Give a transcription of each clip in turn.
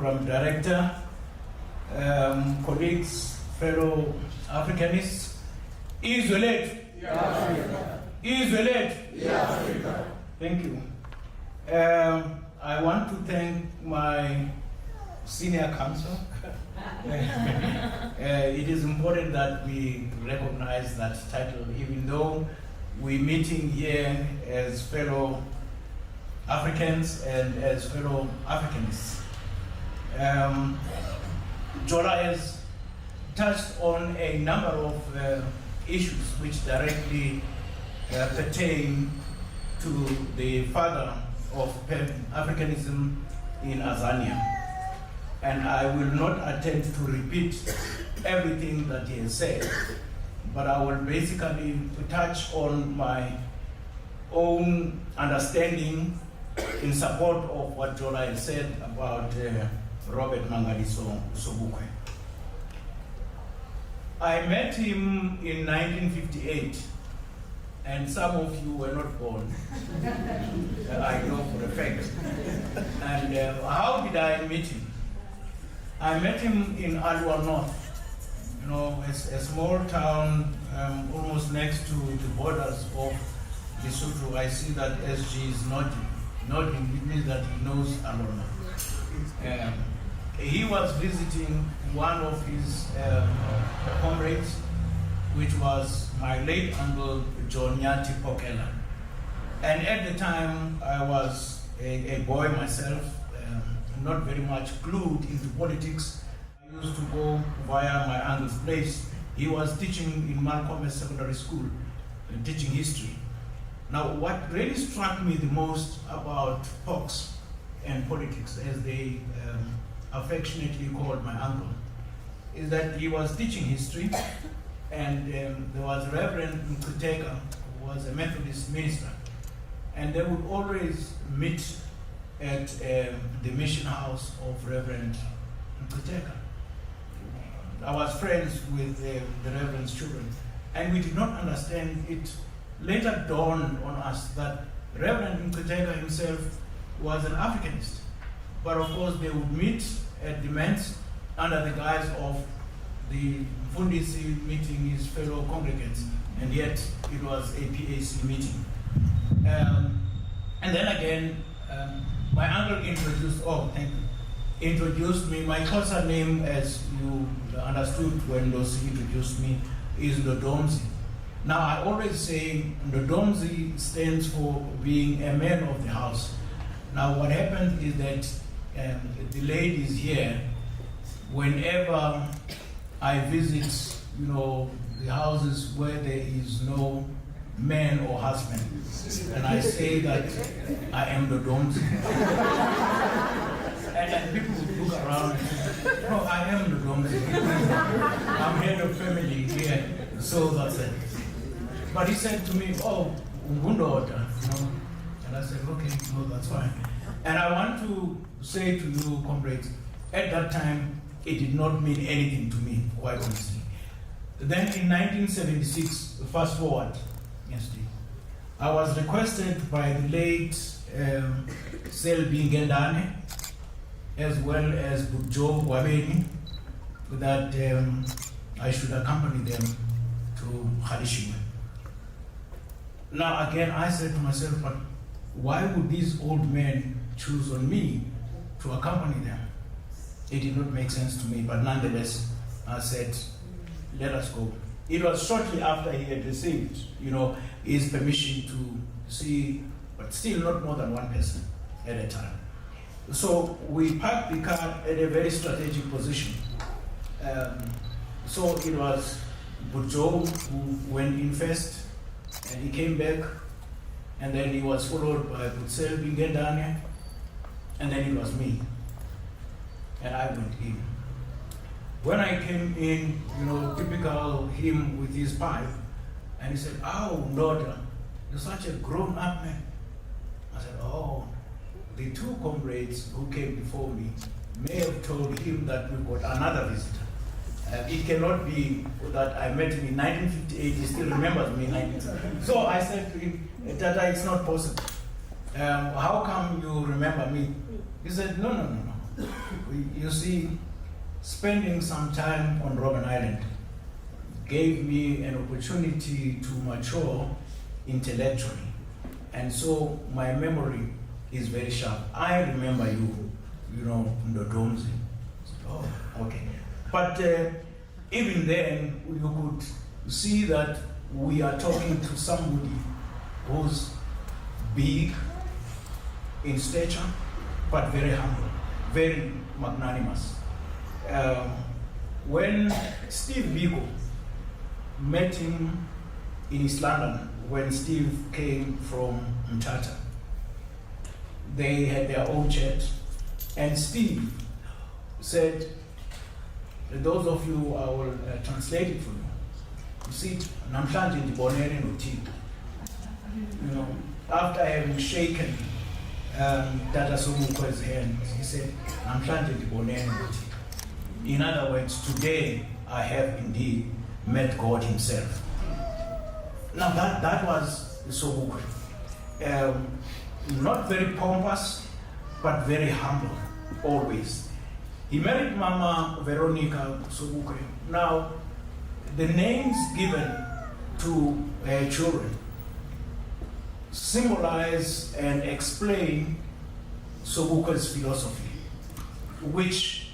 Program Director, colleagues, fellow Africanists. Izwe lethu. Izwe lethu. Thank you. I want to thank my senior counsel. It is important that we recognize that title, even though we're meeting here as fellow Africans and as fellow Africanists. Jola has touched on a number of issues which directly pertain to the father of Pan-Africanism in Azania. And I will not attempt to repeat everything that he has said, but I will basically touch on my own understanding in support of what Jola has said about Robert Mangaliso Sobukwe. I met him in 1958, and some of you were not born. I know for a fact. And how did I meet him? I met him in Alwa North, a small town almost next to the borders of Lesotho. I see that SG is nodding. It means that he knows Alwa North. He was visiting one of his comrades, which was my late uncle John Nyati Pokela. And at the time, I was a boy myself, not very much glued into politics. I used to go via my uncle's place. He was teaching in Amaqhawe Secondary School, teaching history. Now, what really struck me the most about Fox and politics, as they affectionately called my uncle, is that he was teaching history, and there was Reverend Nkuteka, who was a Methodist minister, and they would always meet at the mission house of Reverend Nkuteka. I was friends with the Reverend's children, and we did not understand it. Later dawned on us that Reverend Nkuteka himself was an Africanist. But of course, they would meet at the men's under the guise of the Fundisi meeting his fellow congregants, and yet it was a PAC meeting. And then again, my uncle introduced me. My Xhosa name, as you understood when Losi introduced me, is Ndodomzi. Now, I always say Ndodomzi stands for being a man of the house. Now, what happened is that the ladies here, whenever I visit, the houses where there is no man or husband, and I say that I am the Domzi. and people would look around and say, no, I am the Domzi. I'm head of family here, so that's it. But he said to me, oh, Ungundoda, and I said, okay, no, that's fine. And I want to say to you, comrades, at that time, it did not mean anything to me, quite honestly. Then in 1976, fast forward, I was requested by the late Selby Ngendane, as well as Bujo Wabeni, that I should accompany them to Harishima. Now again, I said to myself, but why would these old men choose on me to accompany them? It did not make sense to me, but nonetheless, I said, let us go. It was shortly after he had received, his permission to see, but still not more than one person at a time. So we parked the car at a very strategic position. So it was Bujo who went in first, and he came back, and then he was followed by Butsel Bingendane, and then it was me. And I went in. When I came in, typical him with his pipe, and he said, oh, Ndoda, you're such a grown-up man. I said, oh, the two comrades who came before me may have told him that we've got another visitor. It cannot be that I met him in 1958, he still remembers me in 1958. So I said to him, Tata, it's not possible. How come you remember me? He said, no. You see, spending some time on Robben Island gave me an opportunity to mature intellectually. And so my memory is very sharp. I remember you know, Ndodomzi. Oh, okay. But even then, you could see that we are talking to somebody who's big in stature, but very humble, very magnanimous. When Steve Biko met him in East London, when Steve came from Mthatha, they had their own chat, and Steve said, those of you, I will translate it for you. You see, namhlanje ndibonene noThixo. You know, after having shaken Tata Sobukwe's hand, he said, namhlanje ndibonene noThixo. In other words, today I have indeed met God himself. Now that was Sobukwe. Not very pompous, but very humble, always. He married Mama Veronica Sobukwe. Now, the names given to her children symbolize and explain Sobukwe's philosophy, which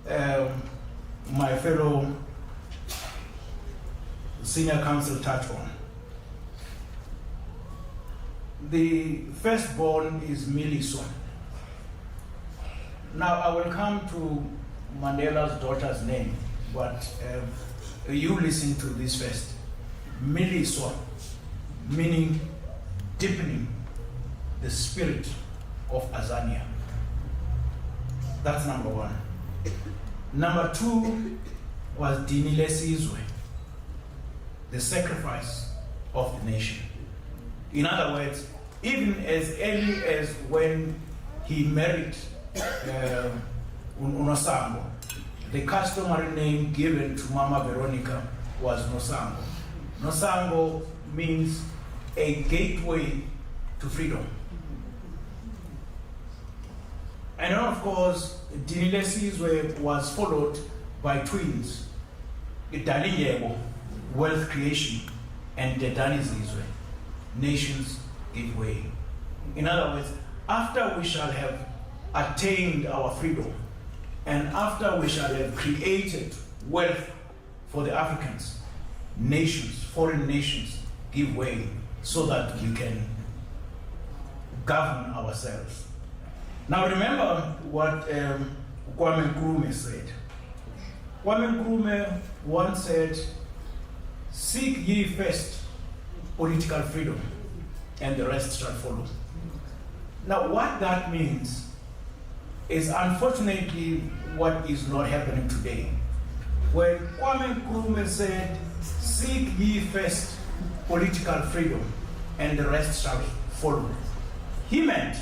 my fellow senior counsel touched on. The firstborn is Miliswa. Now I will come to Mandela's daughter's name, but you listen to this first. Miliswa, meaning deepening the spirit of Azania. That's number one. Number two was Dinile Sizwe, the sacrifice of the nation. In other words, even as early as when he married Unosango, the customary name given to Mama Veronica was Nosango. Nosango means a gateway to freedom. And then, of course, Dinile Sizwe was followed by twins, Idalinyebo, wealth creation, and Dedani Sizwe, nations give way. In other words, after we shall have attained our freedom, and after we shall have created wealth for the Africans, nations, foreign nations, give way so that we can govern ourselves. Now remember what Kwame Nkrumah said. Kwame Nkrumah once said, "Seek ye first political freedom, and the rest shall follow." Now what that means is unfortunately what is not happening today. When Kwame Nkrumah said, "Seek ye first political freedom, and the rest shall follow," he meant,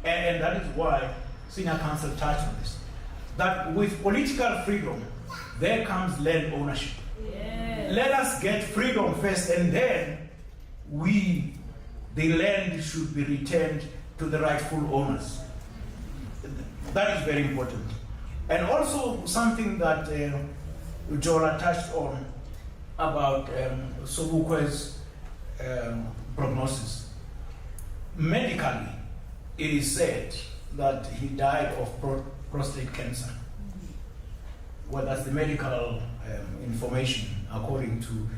and that is why Senior Counsel touched on this, that with political freedom, there comes land ownership. Yes. Let us get freedom first, and then the land should be returned to the rightful owners. That is very important. And also something that Jola touched on about Sobukwe's prognosis. Medically, it is said that he died of prostate cancer. Well, that's the medical information according to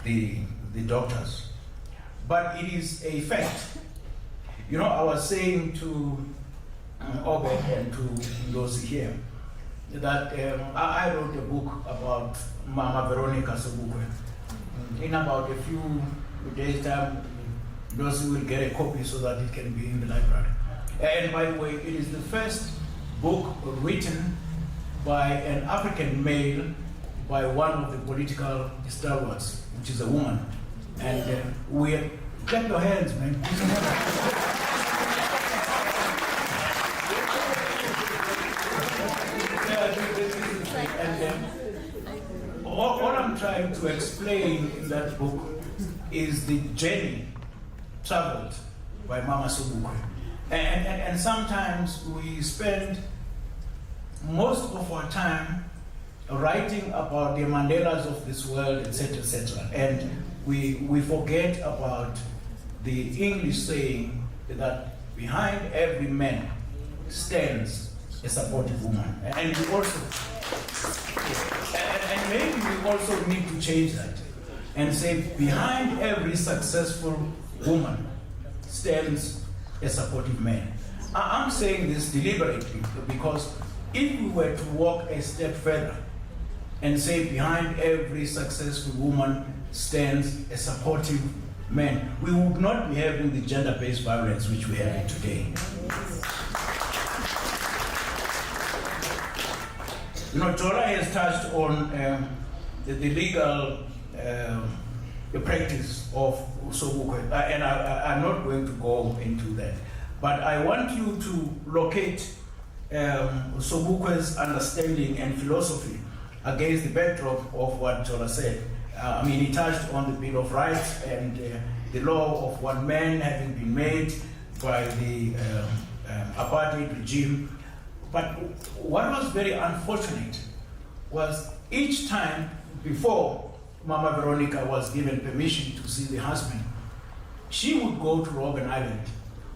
the doctors. But it is a fact. You know, I was saying to Obed and to those here that I wrote a book about Mama Veronica Sobukwe. In about a few days' time, those will get a copy so that it can be in the library. And by the way, it is the first book written by an African male by one of the political stalwarts, which is a woman. And we clap your hands, man. And all I'm trying to explain in that book is the journey traveled by Mama Sobukwe. And sometimes we spend most of our time writing about the Mandelas of this world, etc., etc., and we forget about the English saying that behind every man stands a supportive woman. And we also, and maybe we also need to change that and say behind every successful woman stands a supportive man. I'm saying this deliberately because if we were to walk a step further and say behind every successful woman stands a supportive man, we would not be having the gender-based violence which we have today. You know, Jola has touched on the legal practice of Sobukwe, and I'm not going to go into that. But I want you to locate Sobukwe's understanding and philosophy against the backdrop of what Jola said. I mean, he touched on the Bill of Rights and the law of one man having been made by the apartheid regime. But what was very unfortunate was each time before Mama Veronica was given permission to see the husband, she would go to Robben Island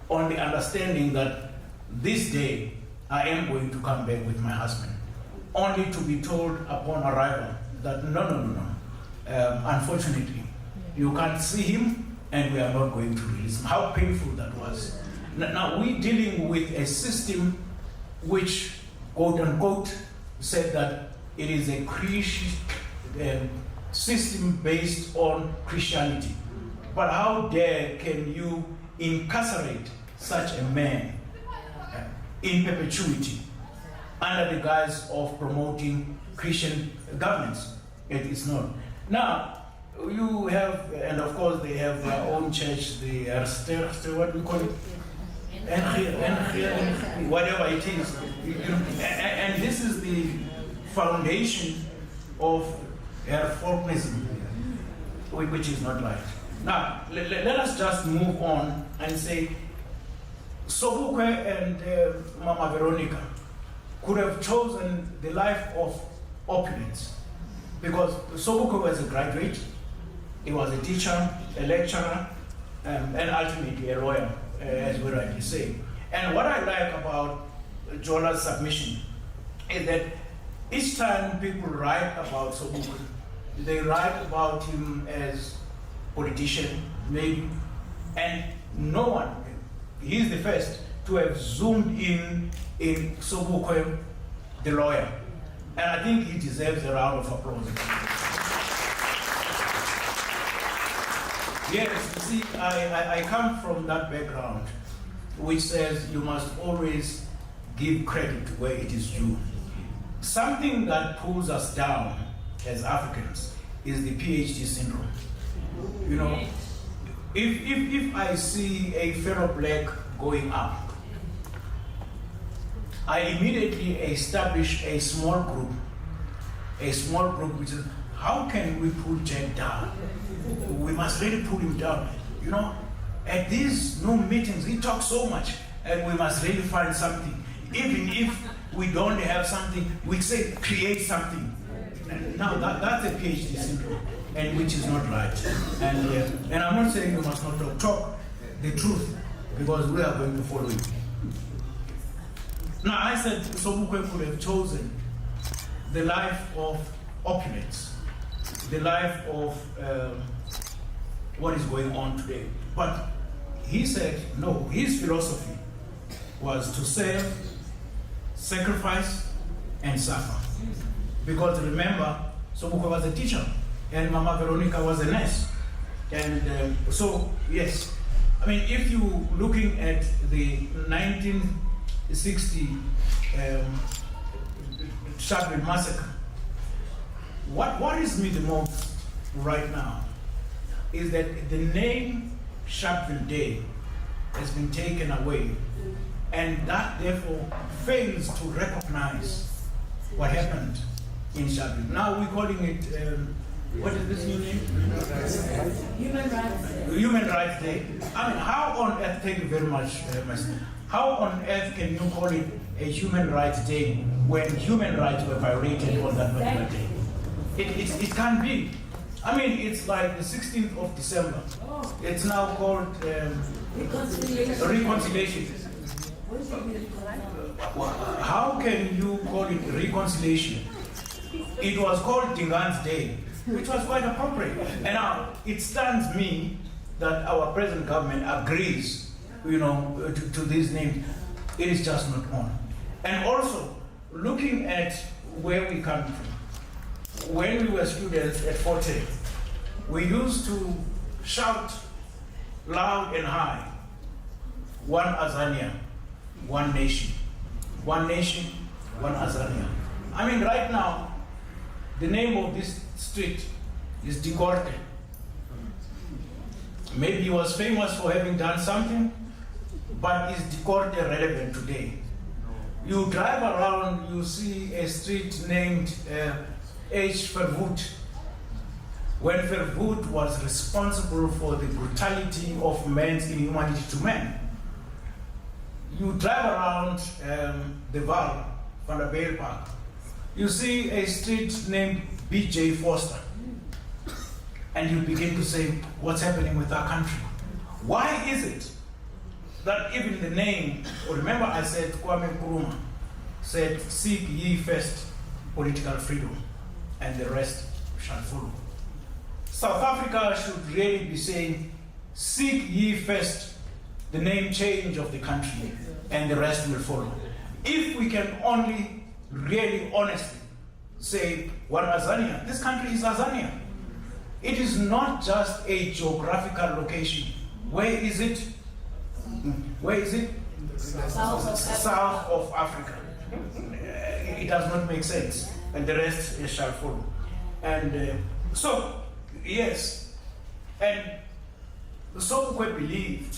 on the understanding that this day I am going to come back with my husband, only to be told upon arrival that no. Unfortunately, you can't see him and we are not going to release him. How painful that was. Now we're dealing with a system which, quote unquote, said that it is a Christian system based on Christianity. But how dare can you incarcerate such a man in perpetuity under the guise of promoting Christian governance? It is not. Now, you have, and of course they have their own church, the what we call it? Whatever it is. And this is the foundation of Herforknism, which is not right. Now, let us just move on and say, Sobukwe and Mama Veronica could have chosen the life of opulence, because Sobukwe was a graduate, he was a teacher, a lecturer, and ultimately a lawyer, as we rightly say. And what I like about Jola's submission is that each time people write about Sobukwe, they write about him as politician, maybe, and no one, he's the first to have zoomed in Sobukwe, the lawyer. And I think he deserves a round of applause. Yes, you see, I come from that background which says you must always give credit to where it is due. Something that pulls us down as Africans is the PhD syndrome. You know, if I see a fellow black going up, I immediately establish a small group which is, how can we pull Jack down? We must really pull him down. You know, at these no meetings, he talks so much, and we must really find something. Even if we don't have something, we say create something. And now that's a PhD syndrome, and which is not right. And I'm not saying you must not talk the truth, because we are going to follow it. Now I said Sobukwe could have chosen the life of opulence, the life of what is going on today. But he said no, his philosophy was to serve, sacrifice, and suffer. Because remember, Sobukwe was a teacher, and Mama Veronica was a nurse. And so, yes, I mean, if you're looking at the 1960 Sharpeville massacre, what worries me the most right now is that the name Sharpeville Day has been taken away, and that therefore fails to recognize what happened in Sharpeville. Now we're calling it, what is this new name? Human Rights Day. Human Rights Day. I mean, how on earth, thank you very much, how on earth can you call it a Human Rights Day when human rights were violated on that particular day? It can't be. I mean, it's like the 16th of December. It's now called reconciliation. How can you call it reconciliation? It was called Dingan's Day, which was quite appropriate. And now it stuns me that our present government agrees, to these names. It is just not on. And also, looking at where we come from, when we were students at Fort Hare, we used to shout loud and high, one Azania, one nation, one nation, one Azania. I mean, right now, the name of this street is De Korte. Maybe he was famous for having done something, but is De Korte relevant today? You drive around, you see a street named H. Verwoerd, when Verwoerd was responsible for the brutality of men's inhumanity to men. You drive around the Val, Van der Bijl Park, you see a street named B.J. Foster, and you begin to say, what's happening with our country? Why is it that even the name, remember I said Kwame Nkrumah said, seek ye first political freedom, and the rest shall follow. South Africa should really be saying, seek ye first the name change of the country, and the rest will follow. If we can only really honestly say, one Azania, this country is Azania. It is not just a geographical location. Where is it? Where is it? South of Africa. It does not make sense, and the rest shall follow. And so, yes, and Sobukwe believed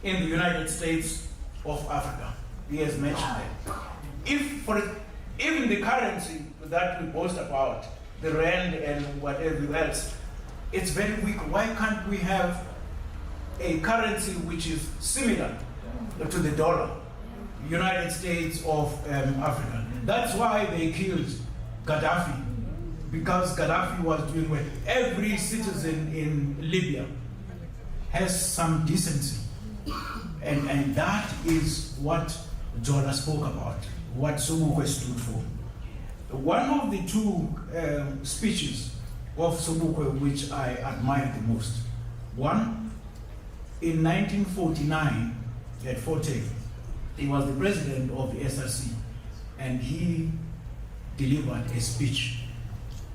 in the United States of Africa. He has mentioned that. Even the currency that we boast about, the rand and whatever else, it's very weak. Why can't we have a currency which is similar to the dollar, United States of Africa? That's why they killed Gaddafi, because Gaddafi was doing what every citizen in Libya has some decency. And that is what Jola spoke about, what Sobukwe stood for. One of the two speeches of Sobukwe which I admire the most, one, in 1949 at Fort Hare, he was the president of the SRC, and he delivered a speech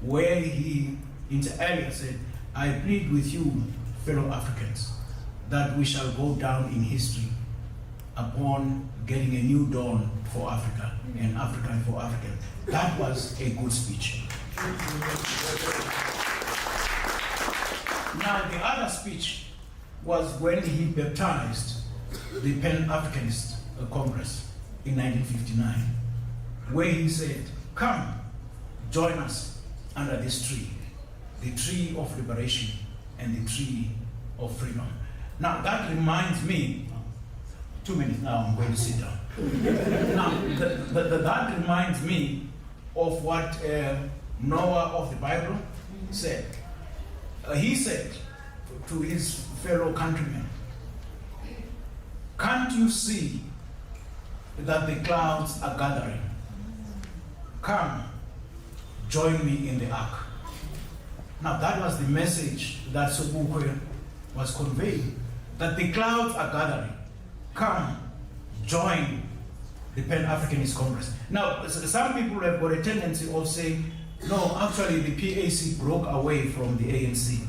where he inter alia said, I plead with you, fellow Africans, that we shall go down in history upon getting a new dawn for Africa, and African for Africans. That was a good speech. Now, the other speech was when he baptized the Pan-Africanist Congress in 1959, where he said, come, join us under this tree, the tree of liberation and the tree of freedom. Now, that reminds me, 2 minutes now, I'm going to sit down. Now, that reminds me of what Noah of the Bible said. He said to his fellow countrymen, can't you see that the clouds are gathering? Come, join me in the ark. Now that was the message that Sobukwe was conveying, that the clouds are gathering. Come, join the Pan-Africanist Congress. Now, some people have got a tendency of saying, no, actually the PAC broke away from the ANC.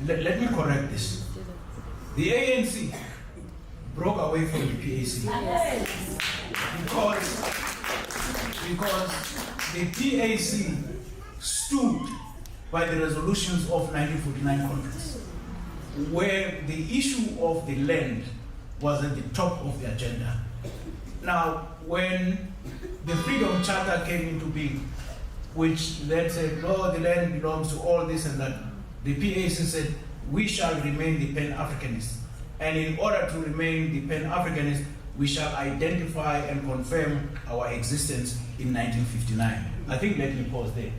Let me correct this. The ANC broke away from the PAC because the PAC stood by the resolutions of 1949 conference, where the issue of the land was at the top of the agenda. Now, when the Freedom Charter came into being, which then said, no, the land belongs to all this and that, the PAC said, we shall remain the Pan-Africanists. And in order to remain the Pan-Africanists, we shall identify and confirm our existence in 1959. I think let me pause there.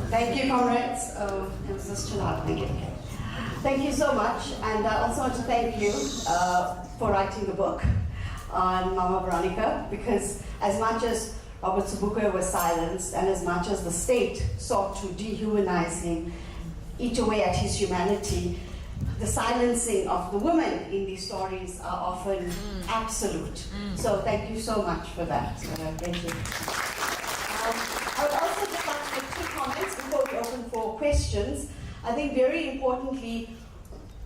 Thank you, comrades. Oh, it was just too loud. Thank you. Thank you so much. And I also want to thank you for writing the book on Mama Veronica, because as much as Robert Sobukwe was silenced, and as much as the state sought to dehumanize him, eat away at his humanity, the silencing of the women in these stories are often absolute. So thank you so much for that. Thank you. I would also just like to make 2 comments before we open for questions. I think very importantly,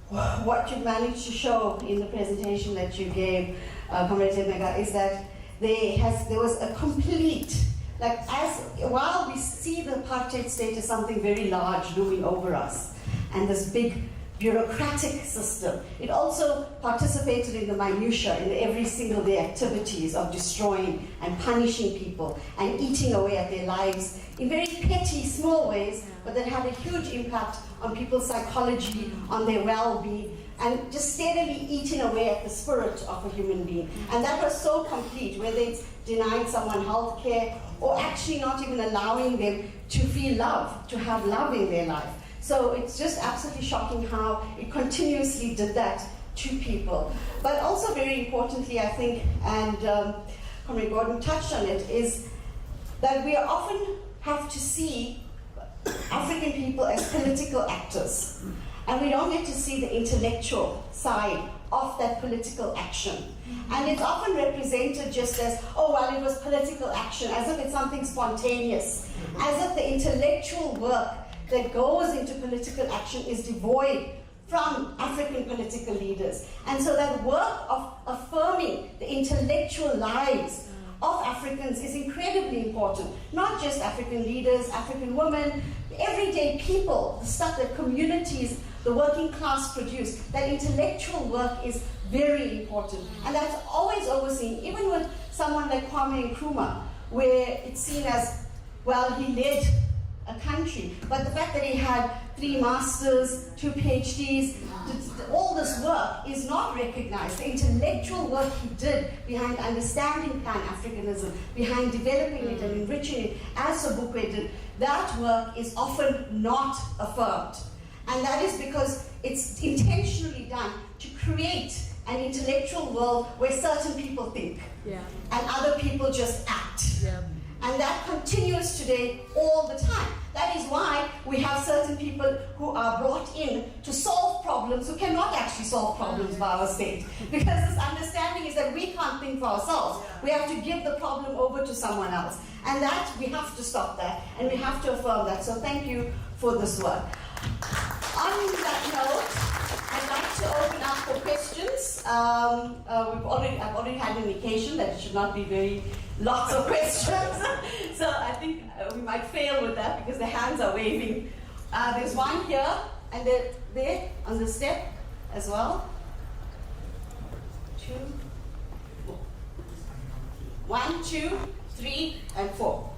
what you managed to show in the presentation that you gave, Comrade Temega, is that there was a complete, while we see the apartheid state as something very large looming over us, and this big bureaucratic system, it also participated in the minutiae, in the every single day activities of destroying and punishing people and eating away at their lives in very petty, small ways, but that had a huge impact on people's psychology, on their well-being, and just steadily eating away at the spirit of a human being. And that was so complete, whether it's denying someone health care or actually not even allowing them to feel love, to have love in their life. So it's just absolutely shocking how it continuously did that to people. But also very importantly, I think, and Comrade Gordon touched on it, is that we often have to see African people as political actors. And we don't get to see the intellectual side of that political action. And it's often represented just as, oh, well, it was political action, as if it's something spontaneous, as if the intellectual work that goes into political action is devoid from African political leaders. And so that work of affirming the intellectual lives of Africans is incredibly important. Not just African leaders, African women, everyday people, the stuff that communities, the working class produce, that intellectual work is very important. And that's always overseen, even with someone like Kwame Nkrumah, where it's seen as, well, he led a country, but the fact that he had 3 masters, 2 PhDs, all this work is not recognized. The intellectual work he did behind understanding Pan-Africanism, behind developing it and enriching it, as Sobukwe did, that work is often not affirmed. And that is because it's intentionally done to create an intellectual world where certain people think, and other people just act. And that continues today all the time. That is why we have certain people who are brought in to solve problems who cannot actually solve problems by our state. Because this understanding is that we can't think for ourselves. We have to give the problem over to someone else. And that, we have to stop that, and we have to affirm that. So thank you for this work. On that note, I'd like to open up for questions. I've already had an indication that it should not be lots of questions. So I think we might fail with that because the hands are waving. There's one here, and there on the step as well. 2, 1, 2, 3, and 4.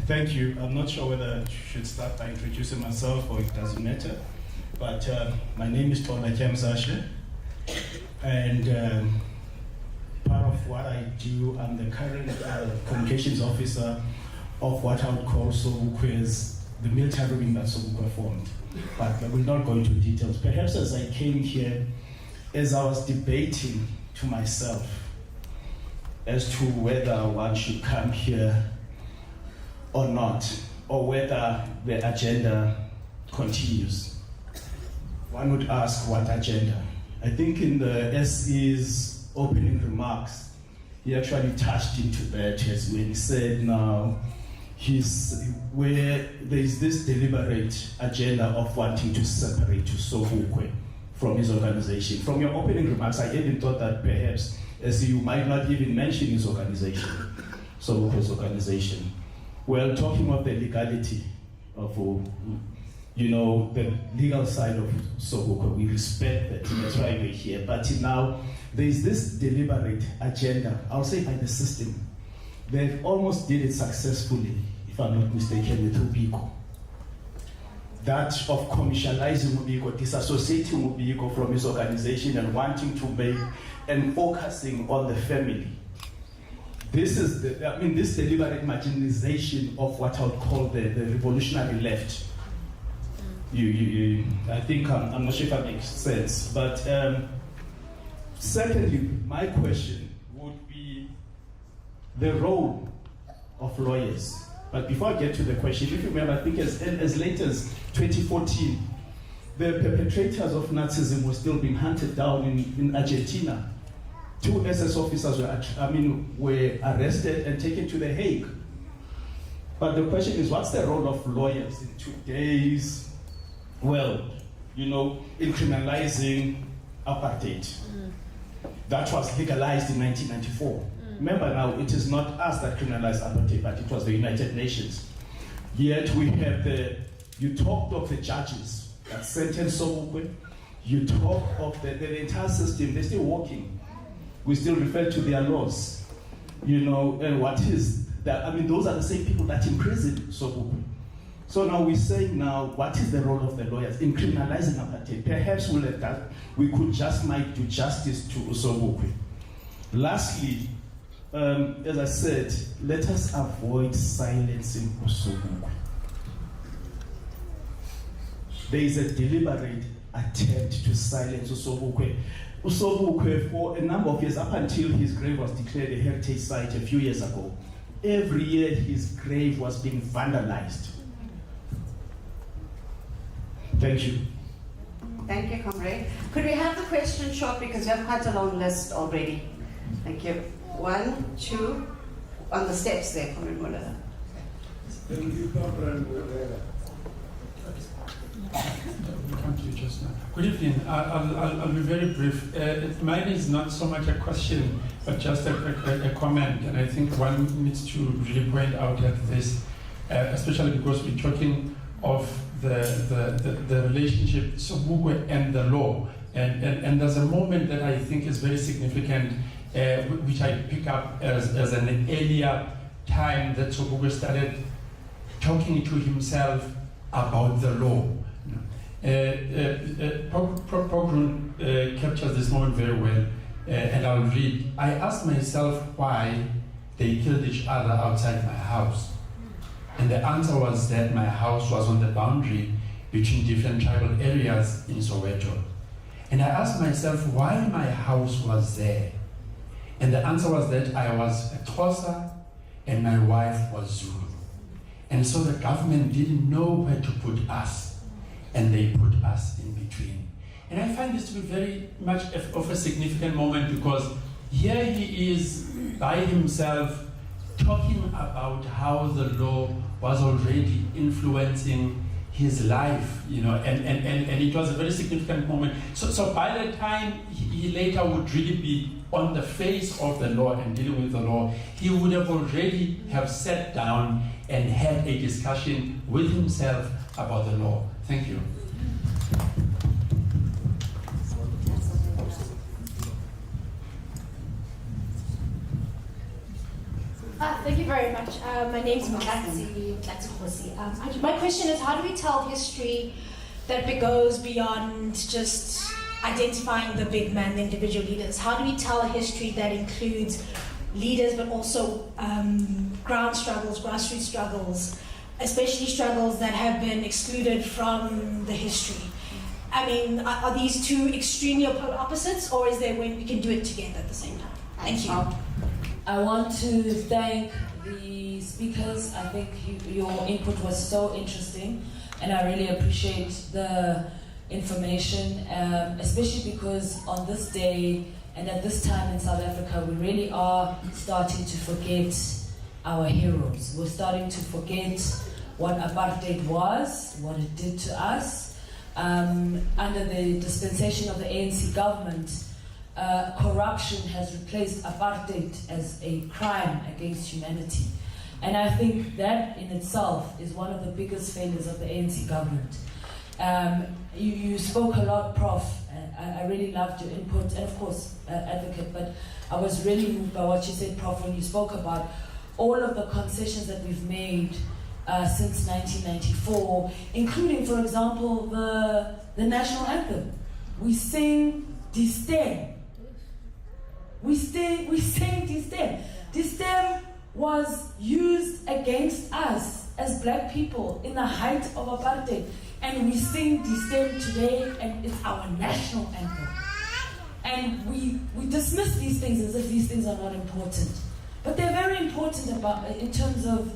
Thank you. I'm not sure whether I should start by introducing myself or it doesn't matter. But my name is Tola Kemzashe, and part of what I do, I'm the current communications officer of what I would call Sobukwe's, the military wing that Sobukwe formed. But I will not go into details. Perhaps as I came here, as I was debating to myself as to whether one should come here or not, or whether the agenda continues. One would ask, what agenda? I think in the SE's opening remarks, he actually touched into that as when he said now, where there is this deliberate agenda of wanting to separate Sobukwe from his organization. From your opening remarks, I even thought that perhaps as you might not even mention his organization, Sobukwe's organization. Well, talking of the legality of, the legal side of Sobukwe, we respect that, that's why we're here. But now, there's this deliberate agenda, I'll say by the system. They've almost did it successfully, if I'm not mistaken, with Ubiko. That of commercializing Ubiko, disassociating Ubiko from his organization and wanting to make and focusing on the family. This is this deliberate marginalization of what I would call the revolutionary left. I think I'm not sure if that makes sense. But secondly, my question would be the role of lawyers. But before I get to the question, if you remember, I think as late as 2014, the perpetrators of Nazism were still being hunted down in Argentina. 2 SS officers were arrested and taken to The Hague. But the question is, what's the role of lawyers in today's, in criminalizing apartheid? That was legalized in 1994. Remember now, it is not us that criminalized apartheid, but it was the United Nations. Yet we have you talked of the judges that sentenced Sobukwe, you talk of the entire system, they're still working. We still refer to their laws, and what is that? Those are the same people that imprisoned Sobukwe. So now we're saying what is the role of the lawyers in criminalizing apartheid? Perhaps we could just might do justice to Sobukwe. Lastly, as I said, let us avoid silencing Sobukwe. There is a deliberate attempt to silence Sobukwe. Sobukwe, for a number of years, up until his grave was declared a heritage site a few years ago, every year his grave was being vandalized. Thank you. Thank you, comrade. Could we have the question short, because we have quite a long list already. Thank you. 1, 2, on the steps there, Comrade Mulala. Thank you, Comrade Mulala. Good evening. I'll be very brief. Mine is not so much a question, but just a comment. And I think one needs to really point out that this, especially because we're talking of the relationship Sobukwe and the law. And there's a moment that I think is very significant, which I pick up as an earlier time that Sobukwe started talking to himself about the law. Pogrund captures this moment very well, and I'll read. I asked myself why they killed each other outside my house. And the answer was that my house was on the boundary between different tribal areas in Soweto. And I asked myself why my house was there. And the answer was that I was a Xhosa and my wife was Zulu. And so the government didn't know where to put us. And they put us in between. And I find this to be very much of a significant moment, because here he is by himself talking about how the law was already influencing his life, and it was a very significant moment. So by the time he later would really be on the face of the law and dealing with the law, he would have already have sat down and had a discussion with himself about the law. Thank you. Thank you very much. My name is Mkhatsi. My question is, how do we tell history that goes beyond just identifying the big man, the individual leaders? How do we tell a history that includes leaders but also ground struggles, grassroots struggles, especially struggles that have been excluded from the history? Are these two extremely opposites, or is there a way we can do it together at the same time? Thank you. I want to thank the speakers. I think your input was so interesting, and I really appreciate the information, especially because on this day and at this time in South Africa, we really are starting to forget our heroes. We're starting to forget what apartheid was, what it did to us. Under the dispensation of the ANC government, corruption has replaced apartheid as a crime against humanity. And I think that in itself is one of the biggest failures of the ANC government. You spoke a lot, Prof. I really loved your input, and of course, Advocate, but I was really moved by what you said, Prof, when you spoke about all of the concessions that we've made since 1994, including, for example, the national anthem. We sing Distem. We sing Distem. Distem was used against us as black people in the height of apartheid. And we sing Distem today, and it's our national anthem. And we dismiss these things as if these things are not important. But they're very important in terms of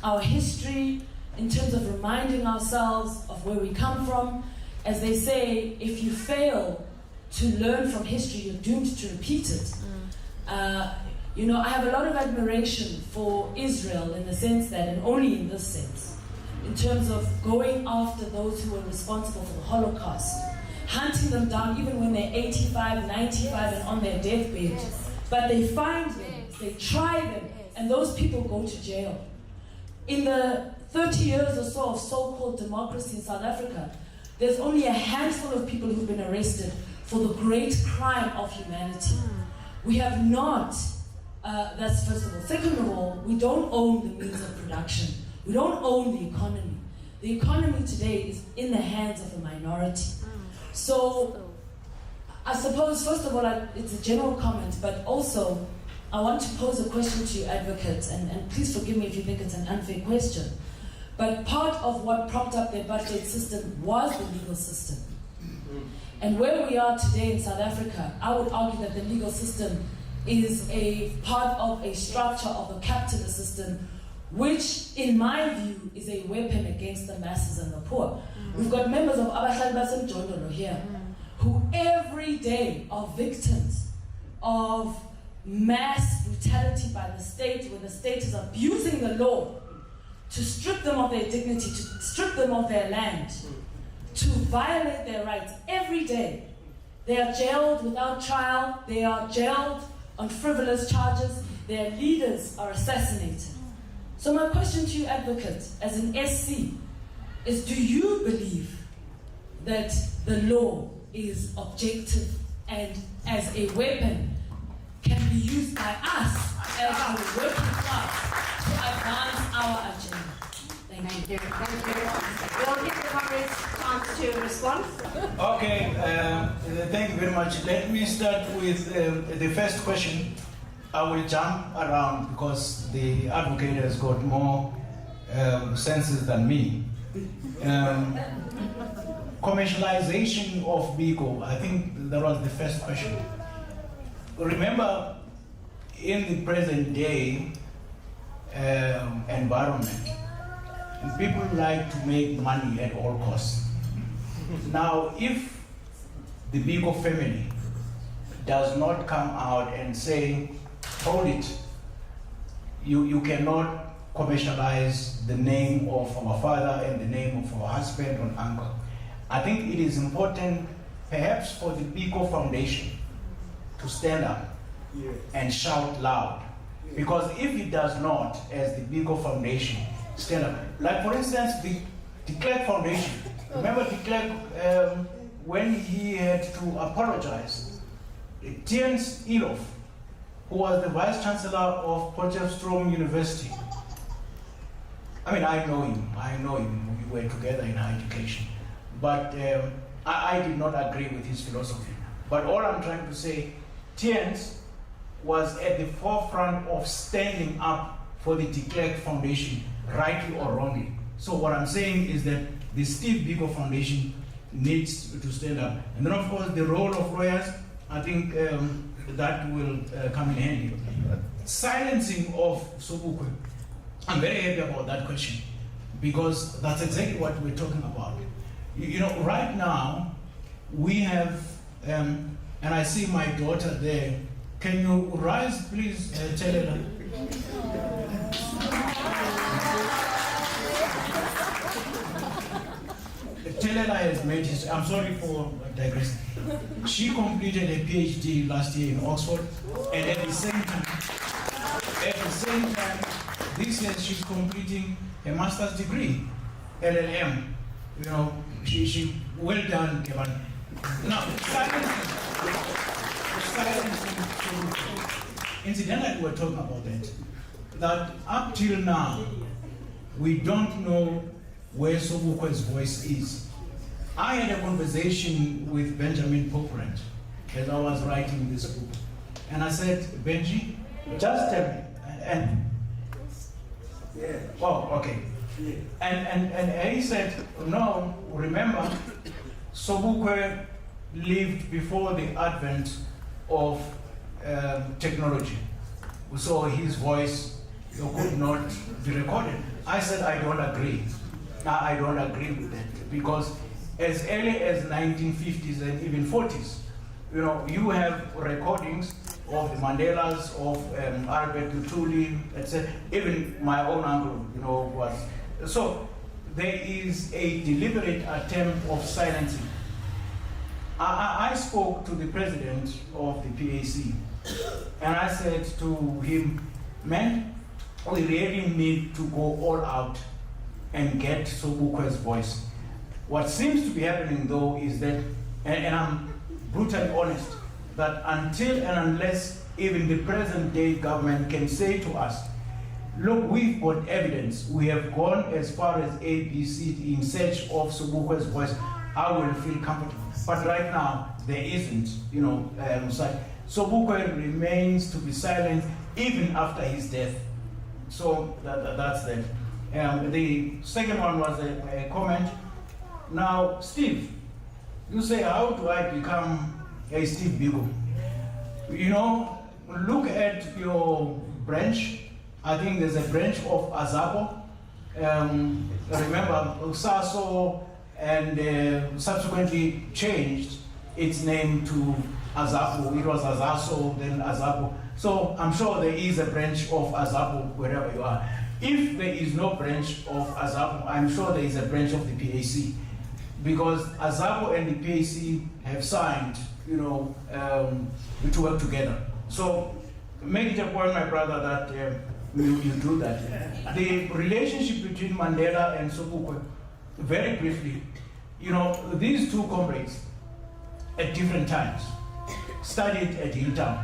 our history, in terms of reminding ourselves of where we come from. As they say, if you fail to learn from history, you're doomed to repeat it. You know, I have a lot of admiration for Israel in the sense that, and only in this sense, in terms of going after those who were responsible for the Holocaust, hunting them down even when they're 85, 95 and on their deathbed. But they find them, they try them, and those people go to jail. In the 30 years or so of so-called democracy in South Africa, there's only a handful of people who've been arrested for the great crime of humanity. We have not, that's first of all. Second of all, we don't own the means of production. We don't own the economy. The economy today is in the hands of the minority. So, I suppose, first of all, it's a general comment, but also, I want to pose a question to you, advocates, and please forgive me if you think it's an unfair question. But part of what propped up the apartheid system was the legal system. And where we are today in South Africa, I would argue that the legal system is a part of a structure of a capitalist system, which, in my view, is a weapon against the masses and the poor. We've got members of Abahlali Basemjondolo here, who every day are victims of mass brutality by the state, when the state is abusing the law to strip them of their dignity, to strip them of their land, to violate their rights every day. They are jailed without trial, they are jailed on frivolous charges, their leaders are assassinated. So my question to you, advocate, as an SC, is do you believe that the law is objective and as a weapon can be used by us as a working class to advance our agenda? Thank you. Thank you. We'll give the comrades a chance to respond. Okay, thank you very much. Let me start with the first question. I will jump around because the advocate has got more senses than me. Commercialization of Biko, I think that was the first question. Remember, in the present day environment, people like to make money at all costs. Now, if the Biko family does not come out and say, hold it, you cannot commercialize the name of our father and the name of our husband or uncle. I think it is important, perhaps, for the Biko Foundation to stand up and shout loud. Because if it does not, as the Biko Foundation, stand up. Like, for instance, the Clerk Foundation. Remember the Clerk, when he had to apologize, Tiens Elof, who was the Vice Chancellor of Potchefstroom University. I mean, I know him, we were together in higher education. But I did not agree with his philosophy. But all I'm trying to say, Tiens was at the forefront of standing up for the de Klerk Foundation, rightly or wrongly. So what I'm saying is that the Steve Biko Foundation needs to stand up. And then of course the role of lawyers, I think that will come in handy. Silencing of Sobukwe, I'm very happy about that question because that's exactly what we're talking about. You know, right now we have, and I see my daughter there. Can you rise, please, tell her? Telela has made history. I'm sorry for digressing. She completed a PhD last year in Oxford, and at the same time, this year she's completing a master's degree, LLM. You know, she well done, Kevin. Now, incidentally, we're talking about that up till now, we don't know where Sobukwe's voice is. I had a conversation with Benjamin Poprant as I was writing this book. And I said, Benji, just tell me. And Yeah. oh, okay. Yeah. And he said, no, remember, Sobukwe lived before the advent of technology. So his voice could not be recorded. I said, I don't agree. I don't agree with that, because as early as 1950s and even 40s, you know, you have recordings of the Mandelas, of Albert Lutuli, etc. Even my own uncle, you know, was. So there is a deliberate attempt of silencing. I spoke to the president of the PAC, and I said to him, man, we really need to go all out and get Sobukwe's voice. What seems to be happening though is that, and I'm brutally honest, that until and unless even the present day government can say to us, look, we've got evidence, we have gone as far as A, B, C in search of Sobukwe's voice, I will feel comfortable. But right now, there isn't, you know, Sobukwe remains to be silent even after his death. So that's that. The second one was a comment. Now, Steve, you say, how do I become a Steve Biko? You know, look at your branch. I think there's a branch of Azapo. Remember, Usaso, and subsequently changed its name to Azapo. It was Azaso, then Azapo. So I'm sure there is a branch of Azapo wherever you are. If there is no branch of Azapo, I'm sure there is a branch of the PAC, because Azapo and the PAC have signed, you know, to work together. So make it a point, my brother, that you do that. The relationship between Mandela and Sobukwe, very briefly, you know, these two comrades at different times studied at Hilltown.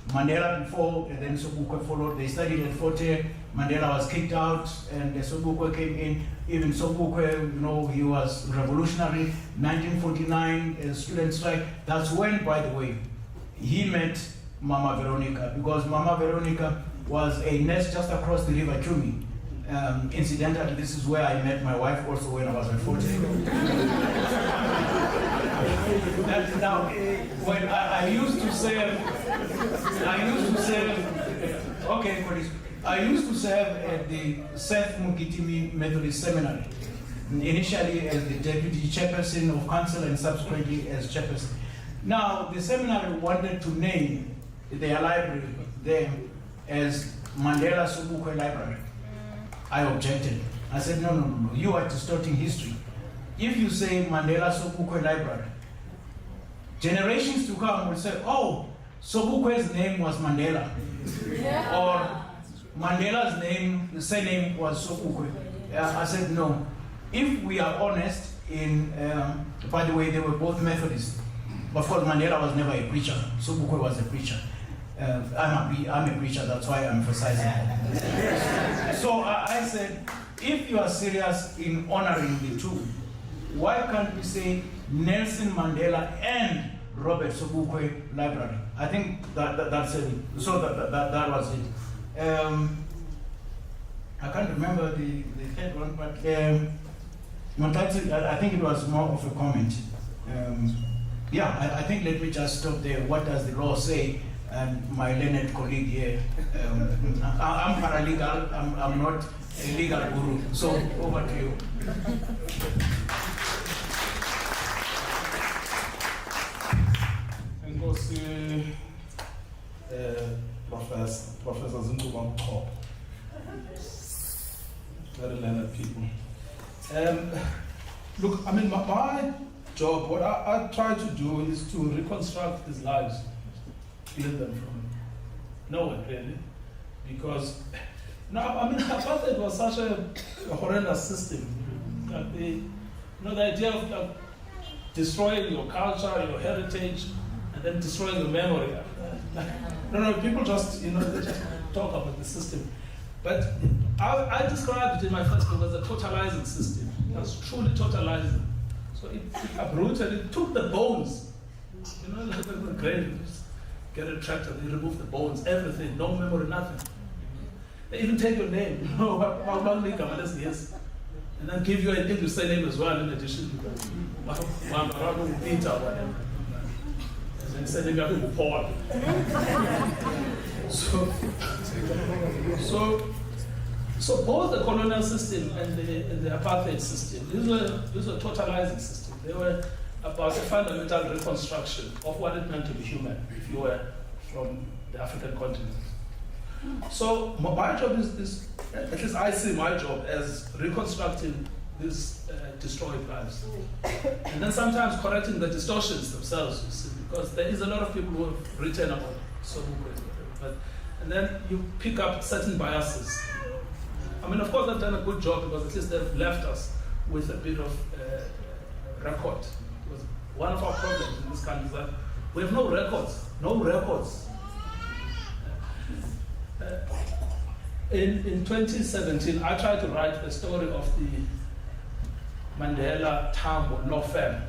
Mandela before, and then Sobukwe followed. They studied at Forte. Mandela was kicked out, and Sobukwe came in. Even Sobukwe, you know, he was revolutionary. 1949, student strike. That's when, by the way, he met Mama Veronica, because Mama Veronica was a nurse just across the river, Chumi. Incidentally, this is where I met my wife also when I was at 14. Now, when I used to serve, okay, police. I used to serve at the Seth Mugitimi Methodist Seminary, initially as the deputy chairperson of council and subsequently as chairperson. Now, the seminary wanted to name their library there as Mandela Sobukwe Library. I objected. I said, no, you are distorting history. If you say Mandela Sobukwe Library, generations to come will say, oh, Sobukwe's name was Mandela. Yeah. Or Mandela's name, the surname was Sobukwe. I said, no. If we are honest in, by the way, they were both Methodists. Of course, Mandela was never a preacher. Sobukwe was a preacher. I'm a preacher, that's why I'm emphasizing that. So I said, if you are serious in honoring the two, why can't we say Nelson Mandela and Robert Sobukwe Library? I think that's it. So that was it. I can't remember the third one, but I think it was more of a comment. I think let me just stop there. What does the law say? And my learned colleague here, I'm paralegal, I'm not a legal guru, so over to you. Professor Amaqhawe, very learned people. Look, I mean, my job, what I try to do is to reconstruct these lives, build them from nowhere, really. Because, I mean, apartheid was such a horrendous system. Like the idea of destroying your culture, your heritage, and then destroying your memory. People just, they just talk about the system. But I described it in my first book as a totalizing system. It was truly totalizing. So it uprooted, it took the bones. Like the grave, get a tractor, they remove the bones, everything, no memory, nothing. They even take your name, yes. And then give you an English surname as well in addition to that. Peter or whatever. And then say maybe I could be Paul. So both the colonial system and the apartheid system, these were totalizing systems. They were about a fundamental reconstruction of what it meant to be human if you were from the African continent. So my job is, at least I see my job as reconstructing these destroyed lives. And then sometimes correcting the distortions themselves, you see, because there is a lot of people who have written about Sobukwe. And then you pick up certain biases. I mean, of course, they've done a good job because at least they've left us with a bit of record. Because one of our problems in this country is that we have no records. In 2017, I tried to write the story of the Mandela Tambo law firm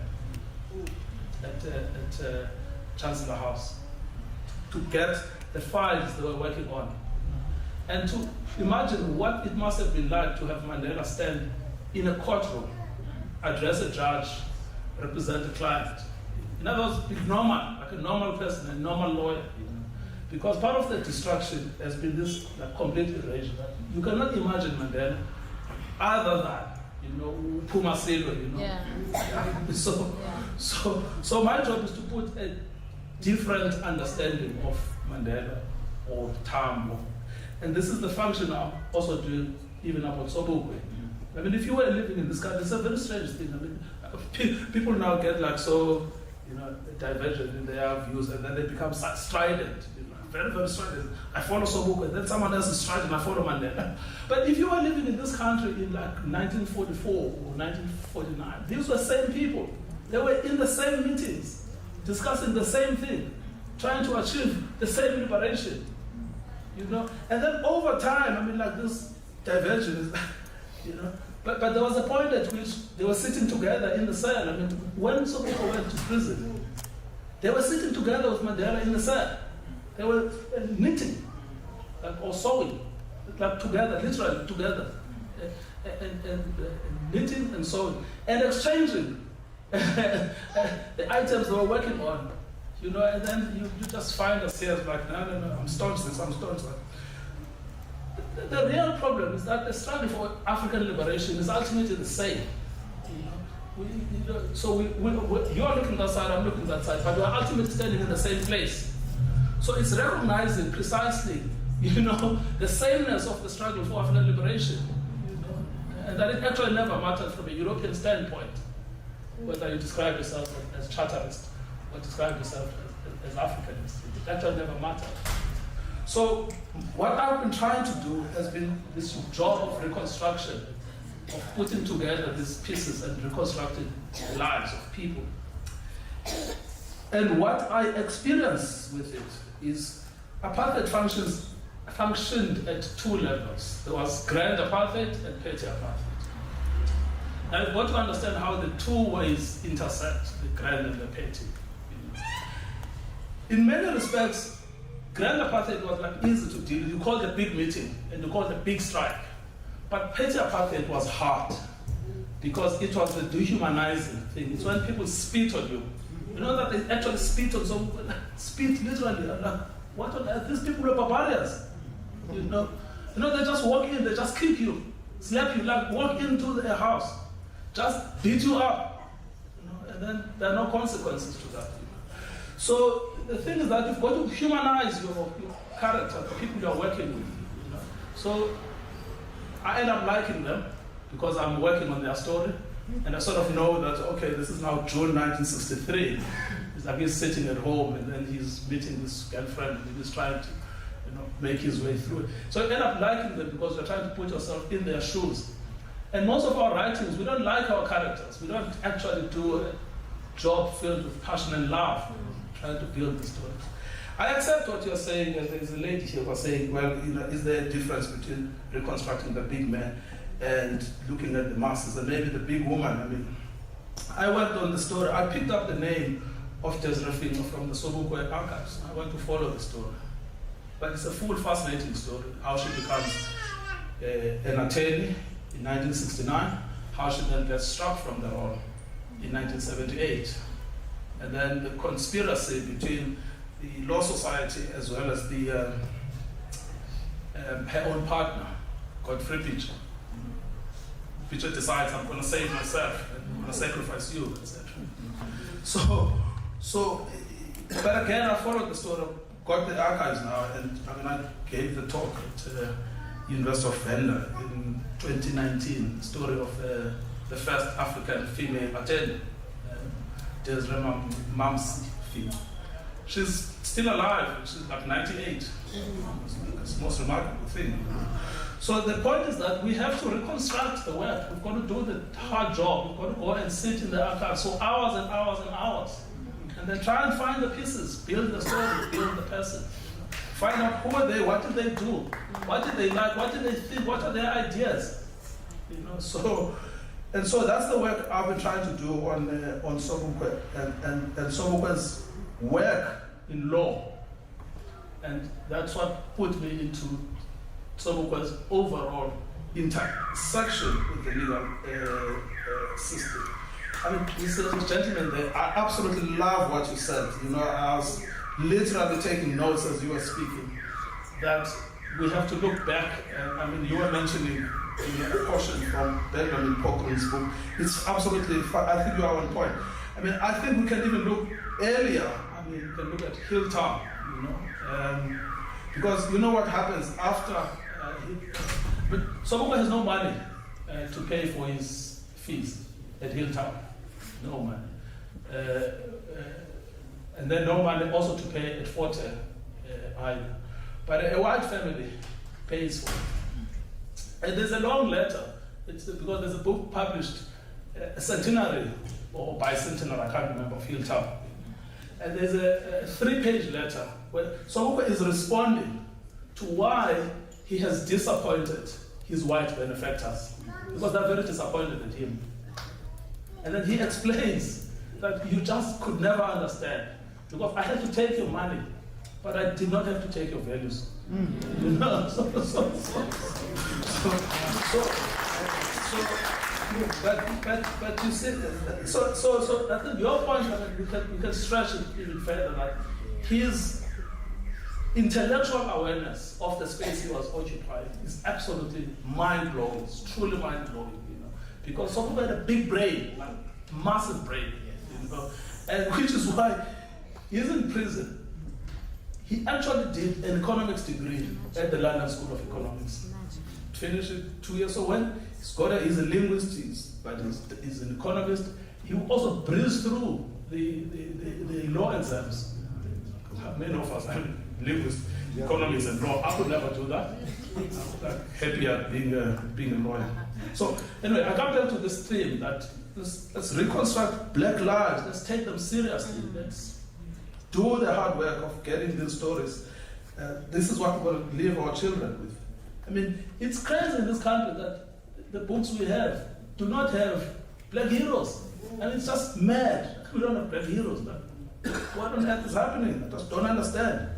at Chancellor House to get the files they were working on. And to imagine what it must have been like to have Mandela stand in a courtroom, address a judge, represent a client. In other words, be normal, like a normal person, a normal lawyer. Because part of the destruction has been this complete erasure. You cannot imagine Mandela other than, Puma Selo, Yeah. So my job is to put a different understanding of Mandela or Tambo. And this is the function I'm also doing even about Sobukwe. I mean, if you were living in this country, it's a very strange thing. I mean, people now get divergent in their views, and then they become strident. Very, very strident. I follow Sobukwe, then someone else is strident, I follow Mandela. But if you were living in this country in 1944 or 1949, these were the same people. They were in the same meetings, discussing the same thing, trying to achieve the same liberation. And then over time, I mean, this divergence, but there was a point at which they were sitting together in the cell. I mean, when Sobukwe went to prison, they were sitting together with Mandela in the cell. They were knitting, or sewing, together, literally together, and knitting and sewing, and exchanging the items they were working on. And then you just find yourself no, I'm staunch this, I'm staunch that. The real problem is that the struggle for African liberation is ultimately the same. So you are looking that side, I'm looking that side, but we are ultimately standing in the same place. So it's recognizing precisely, the sameness of the struggle for African liberation, and that it actually never mattered from a European standpoint, whether you describe yourself as Charterist or describe yourself as Africanist. It actually never mattered. So what I've been trying to do has been this job of reconstruction, of putting together these pieces and reconstructing the lives of people. And what I experienced with it is apartheid functioned at two levels. There was grand apartheid and petty apartheid. Now you've got to understand how the two ways intersect, the grand and the petty. In many respects, grand apartheid was easy to deal with. You called a big meeting and you called a big strike. But petty apartheid was hard because it was a dehumanizing thing. It's when people spit on you. You know that they actually spit on someone, spit literally. What on earth? These people are barbarians. They just walk in, they just kick you, slap you, walk into their house, just beat you up. And then there are no consequences to that. So the thing is that you've got to humanize your character, the people you're working with. So I end up liking them because I'm working on their story. And I sort of know that, okay, this is now June 1963. It's like he's sitting at home and then he's meeting this girlfriend and he's trying to, make his way through it. So you end up liking them because you're trying to put yourself in their shoes. And most of our writings, we don't like our characters. We don't actually do a job filled with passion and love, trying to build the stories. I accept what you're saying, and there's a lady here who was saying, well, is there a difference between reconstructing the big man and looking at the masses, and maybe the big woman? I worked on the story. I picked up the name of Desiree from the Sobukwe archives. I want to follow the story. But it's a full, fascinating story, how she becomes an attorney in 1969, how she then gets struck from the role in 1978, and then the conspiracy between the Law Society as well as the her own partner, Godfrey Pitcher. Pitcher decides, I'm going to save myself, I'm going to sacrifice you, etc. So, but again, I followed the story, got the archives now, and I gave the talk at University of Venda in 2019, the story of the first African female attorney, Desiree Mamsi. She's still alive, she's like 98. It's the most remarkable thing. So the point is that we have to reconstruct the work. We've got to do the hard job. We've got to go and sit in the archives for hours and hours and hours. And then try and find the pieces, build the story, build the person. Find out who are they, what did they do, what did they like, what did they think, what are their ideas. So that's the work I've been trying to do on Sobukwe and Sobukwe's work in law. And that's what put me into Sobukwe's overall intersection with the legal system. Ladies and gentlemen, I absolutely love what you said. I was literally taking notes as you were speaking, that we have to look back. You were mentioning a portion from Benjamin Pokrin's book. It's absolutely, I think you are on point. I think we can even look earlier. We can look at Hilltown, because you know what happens after, but Sobukwe has no money to pay for his fees at Hilltown, no money. And then no money also to pay at Forte either. But a white family pays for it. And there's a long letter. It's because there's a book published, a centenary or bicentenary, I can't remember, of Hilltown. And there's a 3-page letter where Sobukwe is responding to why he has disappointed his white benefactors, because they're very disappointed at him. And then he explains that you just could never understand, because I had to take your money, but I did not have to take your values. But you see, so I think your point, we can stretch it even further, that his intellectual awareness of the space he was occupying is absolutely mind-blowing. It's truly mind-blowing, because Sobukwe had a big brain, like massive brain, and which is why he's in prison. He actually did an economics degree at the London School of Economics. Finished it 2 years. So when he's a linguist, but he's an economist. He also breezed through the law exams. Many of us are linguists, economists, and law. I could never do that. I'm happier being a lawyer. So anyway, I come back to this theme that let's reconstruct Black lives. Let's take them seriously. Let's do the hard work of getting these stories. This is what we're going to leave our children with. It's crazy in this country that the books we have do not have Black heroes. And it's just mad. We don't have Black heroes. But what on earth is happening? I just don't understand.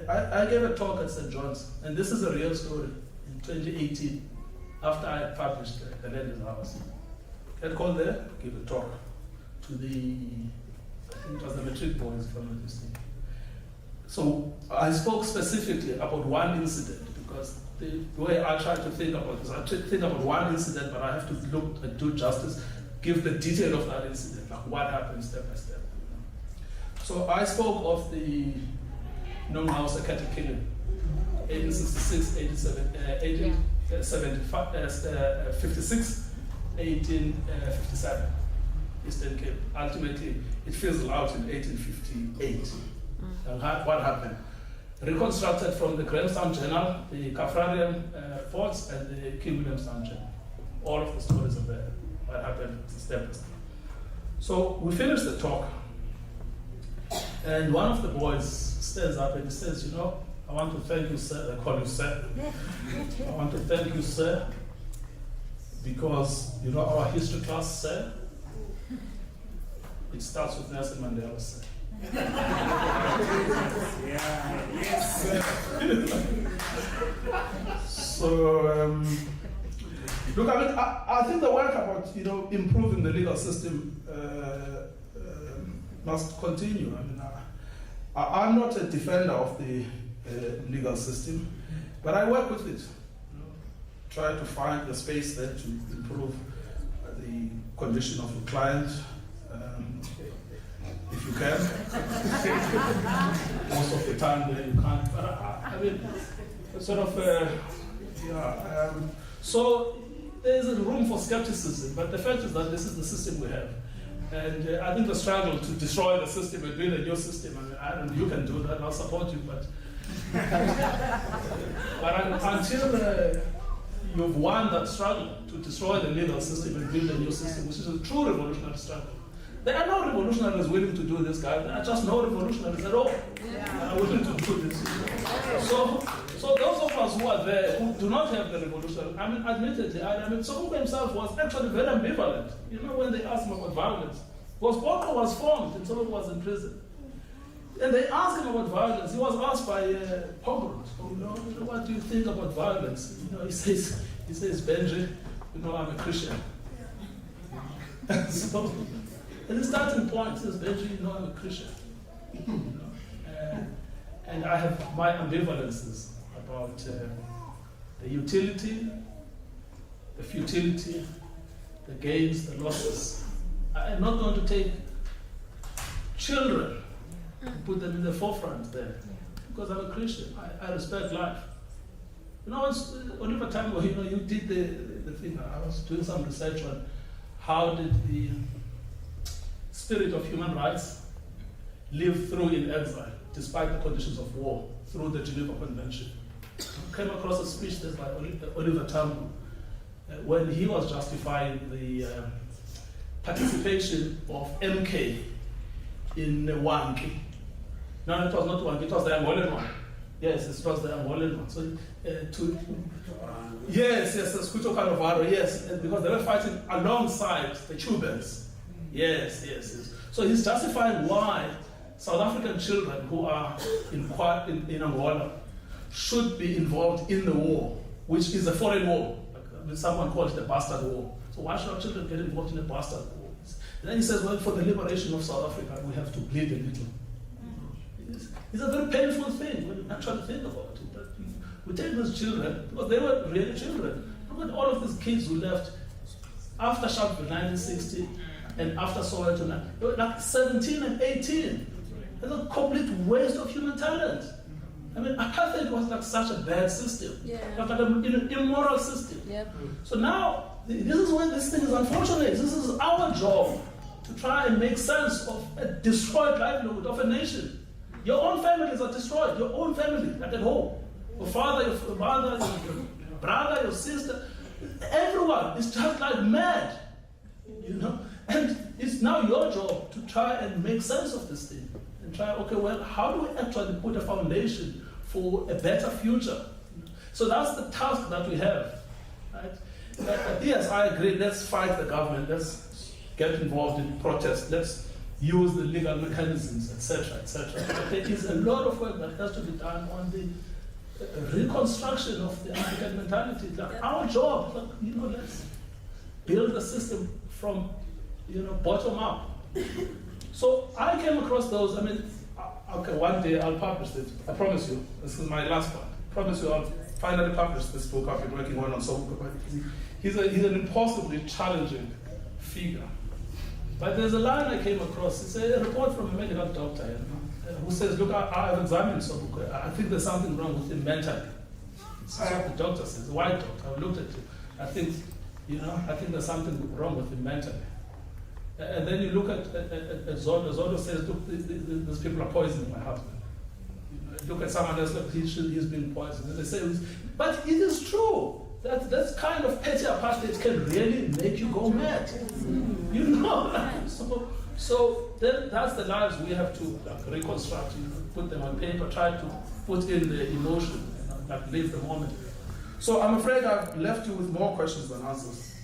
I gave a talk at St. John's, and this is a real story, in 2018, after I had published The Land is Ours. I had called there, give a talk to I think it was the matric boys from the thing. So I spoke specifically about one incident, because the way I try to think about this, I think about one incident, but I have to look and do justice, give the detail of that incident, like what happened step by step. So I spoke of the Amaqhawe Sekete killing, 1866, 56, 1857, Eastern Cape. Ultimately, it fizzled out in 1858. And what happened? Reconstructed from the Grahamstown Journal, the Kaffrarian forts, and the King Williamstown Journal. All of the stories are there. What happened step by step. So we finished the talk, and one of the boys stands up and he says, you know, I want to thank you, sir. I call you sir. I want to thank you, sir, because, you know, our history class, sir, it starts with Nelson Mandela, sir. So, look, I mean, I think the work about, you know, improving the legal system must continue. I mean, I'm not a defender of the legal system, but I work with it. You know, try to find the space there to improve the condition of the client, if you can. Most of the time, you can't. But I mean, sort of, so there's a room for skepticism, but the fact is that this is the system we have. And I think the struggle to destroy the system and build a new system, I mean, I don't know, you can do that, I'll support you, but until you've won that struggle to destroy the legal system and build a new system, which is a true revolutionary struggle. There are no revolutionaries willing to do this, guys. There are just no revolutionaries at all willing to do this. So those of us who are there, who do not have the revolution, I mean, admittedly, I mean, Sobukwe himself was actually very ambivalent. You know, when they asked him about violence, because Boko was formed and Sobukwe was in prison. And they asked him about violence. He was asked by Pogrund, you know, what do you think about violence? You know, he says, Benji, you know, I'm a Christian. So, at the starting point, he says, Benji, you know, I'm a Christian. You know? And I have my ambivalences about the utility, the futility, the gains, the losses. I am not going to take children and put them in the forefront there, because I'm a Christian. I respect life. You know, Oliver Tambo, you know, you did the thing. I was doing some research on how did the spirit of human rights live through in exile, despite the conditions of war, through the Geneva Convention. I came across a speech there by Oliver Tambo when he was justifying the participation of MK in Wangi. No, it was not Wangi, it was the Angolan one. Yes, it was the Angolan one. So, yes, Squito Canovaro, yes, because they were fighting alongside the Cubans. Yes. So he's justifying why South African children who are in Angola should be involved in the war, which is a foreign war. Like, someone called it the bastard war. So why should our children get involved in a bastard war? And then he says, well, for the liberation of South Africa, we have to bleed a little. It's a very painful thing when you actually think about it. But we take these children, because they were really children. Look at all of these kids who left after Sharpeville 1960 and after Soweto, they were like 17 and 18. It's a complete waste of human talent. I mean, apartheid was like such a bad system. Like an immoral system. So now, this is why this thing is unfortunate. This is our job to try and make sense of a destroyed livelihood of a nation. Your own families are destroyed. Your own family, like at home. Your father, your mother, your brother, your sister. Everyone is just like mad. You know? And it's now your job to try and make sense of this thing. And try, okay, well, how do we actually put a foundation for a better future? So that's the task that we have. Right? Yes, I agree. Let's fight the government. Let's get involved in protest. Let's use the legal mechanisms, etc., etc. But there is a lot of work that has to be done on the reconstruction of the African mentality. Like our job, like, you know, let's build a system from, you know, bottom up. So I came across those. I mean, okay, one day I'll publish it. I promise you. This is my last one. I promise you I'll finally publish this book I've been working on Sobukwe. He's an impossibly challenging figure. But there's a line I came across. It's a report from a medical doctor who says, look, I have examined Sobukwe. I think there's something wrong with him mentally. That's what the doctor says, the white doctor. I've looked at him. I think I think there's something wrong with him mentally. And then you look at Zondo. Zondo says, look, these people are poisoning my husband. Look at someone else, look, he's been poisoned. And they say, but it is true. That kind of petty apartheid can really make you go mad. So then that's the lives we have to reconstruct, put them on paper, try to put in the emotion, live the moment. So I'm afraid I've left you with more questions than answers.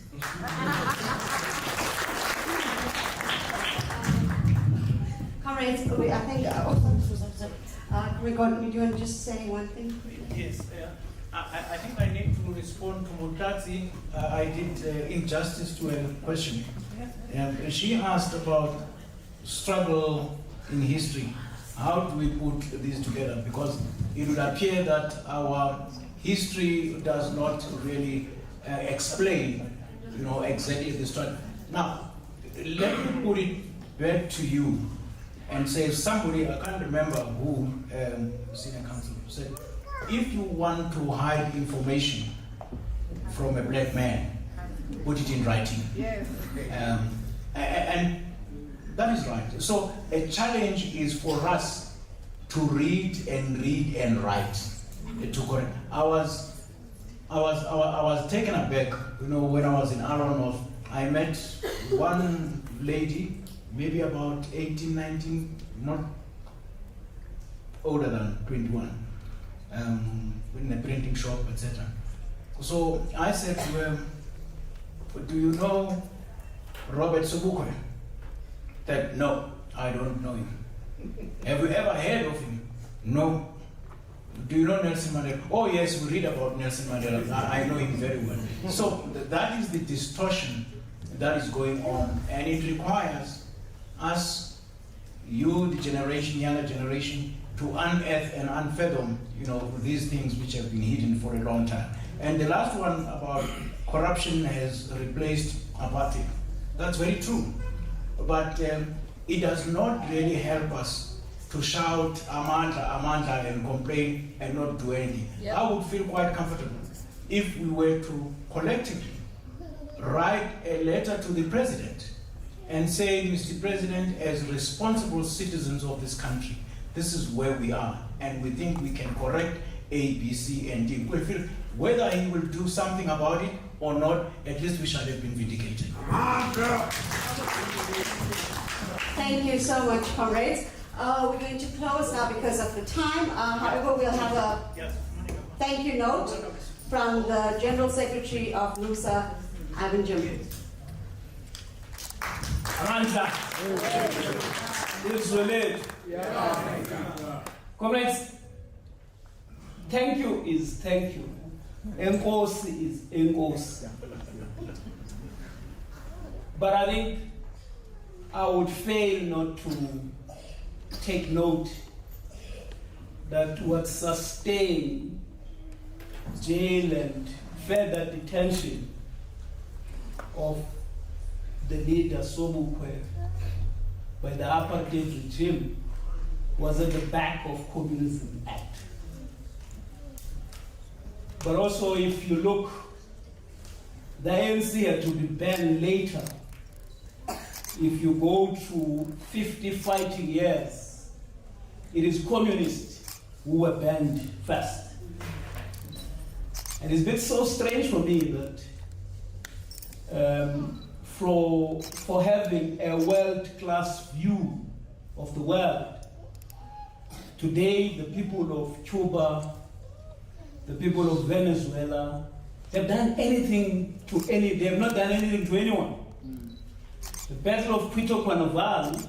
Comrades, I think, Gregor, you want to just say one thing? Yes. I think I need to respond to Mutazi. I did injustice to her question. She asked about struggle in history. How do we put this together? Because it would appear that our history does not really explain, exactly the struggle. Now, let me put it back to you and say somebody, I can't remember who, senior counsel, said, if you want to hide information from a black man, put it in writing. Yes. And that is right. So a challenge is for us to read and write. To correct. I was taken aback, when I was in Aronoff. I met one lady, maybe about 18, 19, not older than 21. In a printing shop, etc. So I said to her, do you know Robert Sobukwe? That, no, I don't know him. Have you ever heard of him? No. Do you know Nelson Mandela? Oh yes, we read about Nelson Mandela. I know him very well. So that is the distortion that is going on, and it requires us, you, the younger generation, to unearth and unfathom, these things which have been hidden for a long time. And the last one about corruption has replaced apartheid. That's very true. But it does not really help us to shout Amanda, and complain and not do anything. Yep. I would feel quite comfortable if we were to collectively write a letter to the president and say, Mr. President, as responsible citizens of this country, this is where we are, and we think we can correct A, B, C, and D. We feel whether he will do something about it or not, at least we shall have been vindicated. Thank you so much, comrades. We're going to close now because of the time. However, we'll have a thank you note from the General Secretary of NUSA, Ivan Jim. Amanda. It's relate. Comrades, thank you is thank you. Enkosi is enkosi. But I think I would fail not to take note that what sustained jail and further detention of the leader Sobukwe by the apartheid regime was at the back of Communism Act. But also, if you look, the ANC had to be banned later. If you go to 50 fighting years, it is communists who were banned first. And it's been so strange for me that for having a world-class view of the world, today the people of Cuba, the people of Venezuela, have done anything to they have not done anything to anyone. The Battle of Puerto Carnaval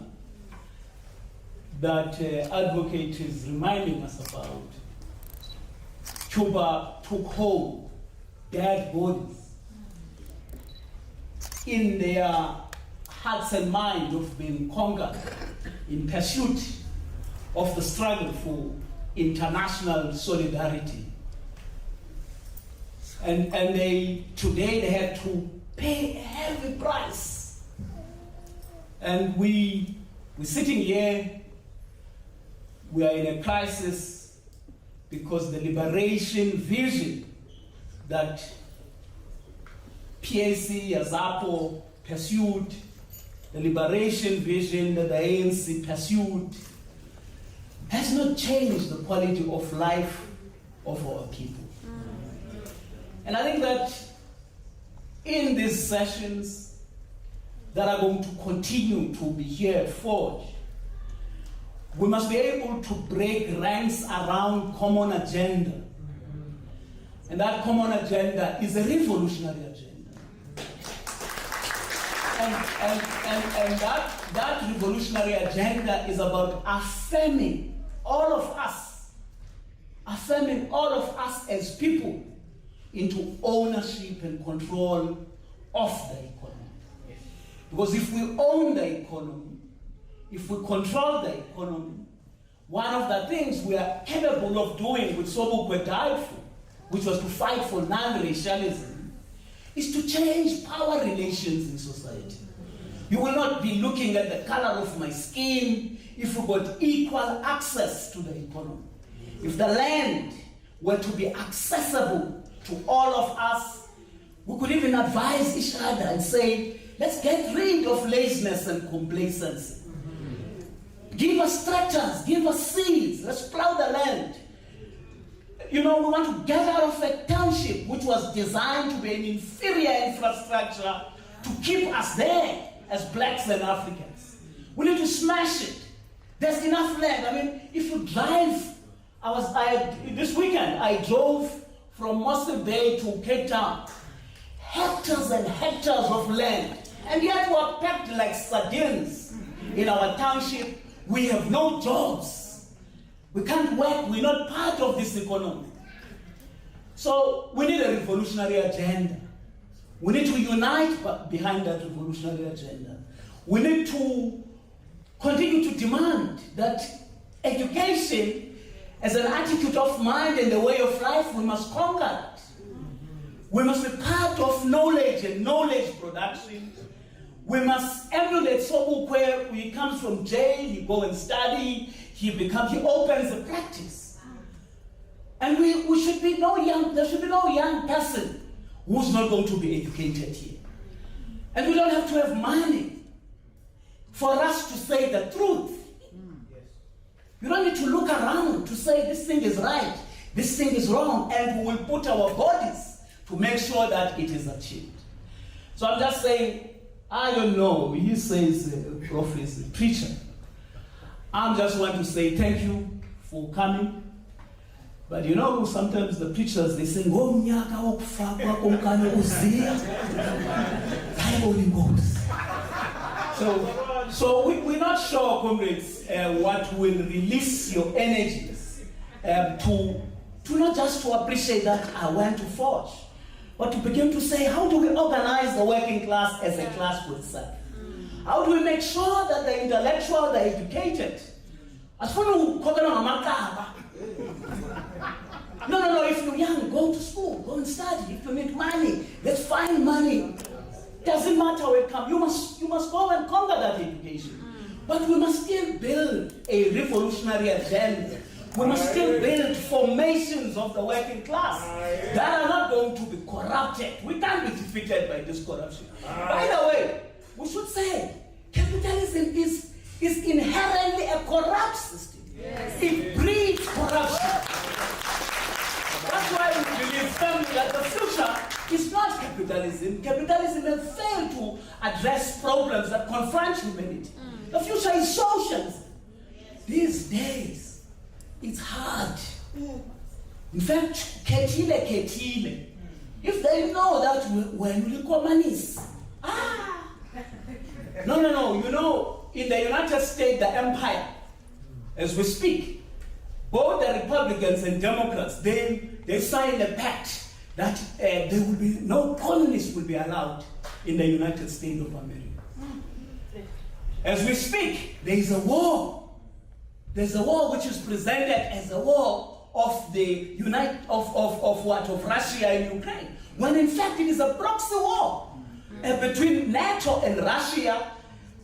that advocate is reminding us about, Cuba took home dead bodies in their hearts and minds of being conquered in pursuit of the struggle for international solidarity. And today they had to pay a heavy price. And we're sitting here, we are in a crisis because the liberation vision that PAC, Azapo pursued, the liberation vision that the ANC pursued, has not changed the quality of life of our people. And I think that in these sessions that are going to continue to be here at Forge, we must be able to break ranks around common agenda. And that common agenda is a revolutionary agenda. And that revolutionary agenda is about affirming all of us as people into ownership and control of the economy. Because if we own the economy, if we control the economy, one of the things we are capable of doing, which Sobukwe died for, which was to fight for non-racialism, is to change power relations in society. You will not be looking at the color of my skin if we got equal access to the economy. If the land were to be accessible to all of us, we could even advise each other and say, let's get rid of laziness and complacency. Give us tractors, give us seeds, let's plow the land. You know, we want to get out of a township which was designed to be an inferior infrastructure to keep us there as blacks and Africans. We need to smash it. There's enough land. I mean, if you drive, this weekend I drove from Mossel Bay to Cape Town. Hectares and hectares of land. And yet we're packed like sardines in our township. We have no jobs. We can't work. We're not part of this economy. So we need a revolutionary agenda. We need to unite behind that revolutionary agenda. We need to continue to demand that education as an attitude of mind and a way of life, we must conquer it. We must be part of knowledge and knowledge production. We must emulate Sobukwe. He comes from jail, he go and study, he opens a practice. And there should be no young person who's not going to be educated here. And we don't have to have money for us to say the truth. You don't need to look around to say this thing is right, this thing is wrong, and we will put our bodies to make sure that it is achieved. So I'm just saying, I don't know, he says Prof is a preacher. I just want to say thank you for coming. But you know, sometimes the preachers, they say, so we're not sure, comrades, what will release your energies to not just to appreciate that I went to Forge, but to begin to say, how do we organize the working class as a class for itself? How do we make sure that the intellectual, the educated, no, if you're young, go to school, go and study. If you need money, let's find money. Doesn't matter where it comes. You must go and conquer that education. But we must still build a revolutionary agenda. We must still build formations of the working class that are not going to be corrupted. We can't be defeated by this corruption. By the way, we should say capitalism is inherently a corrupt system. Yes. It breeds corruption. That's why we believe firmly that the future is not capitalism. Capitalism has failed to address problems that confront humanity. The future is socialism. These days, it's hard. In fact, ketile. If they know that when we communists, no. You know, in the United States, the empire, as we speak, both the Republicans and Democrats, they signed a pact that there will be no colonists will be allowed in the United States of America. As we speak, there is a war. There's a war which is presented as a war of of Russia and Ukraine, when in fact it is a proxy war between NATO and Russia,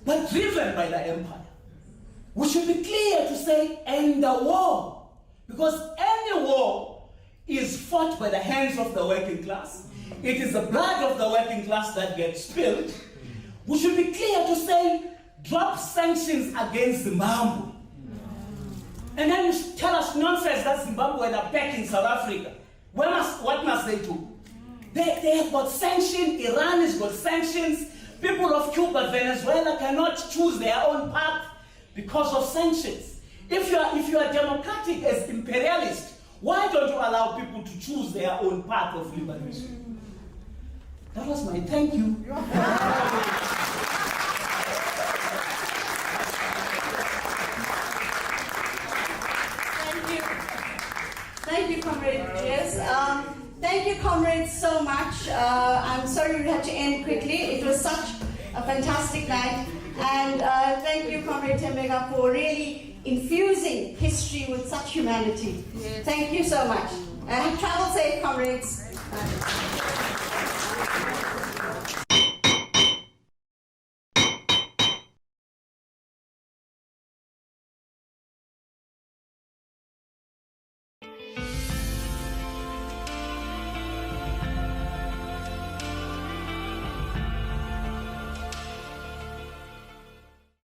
but driven by the empire. We should be clear to say, end the war, because any war is fought by the hands of the working class. it is the blood of the working class that gets spilled, we should be clear to say, drop sanctions against Zimbabwe. And then you tell us nonsense that Zimbabwe are attacking South Africa. What must they do? They have got sanctions, Iran has got sanctions, people of Cuba, Venezuela cannot choose their own path because of sanctions. If you are democratic as imperialist, why don't you allow people to choose their own path of liberation? That was my thank you. Thank you, Comrade Jess. Thank you, comrades, so much. I'm sorry we had to end quickly. It was such a fantastic night. And thank you, Comrade Tembega, for really infusing history with such humanity. Yes. Thank you so much. Travel safe, comrades.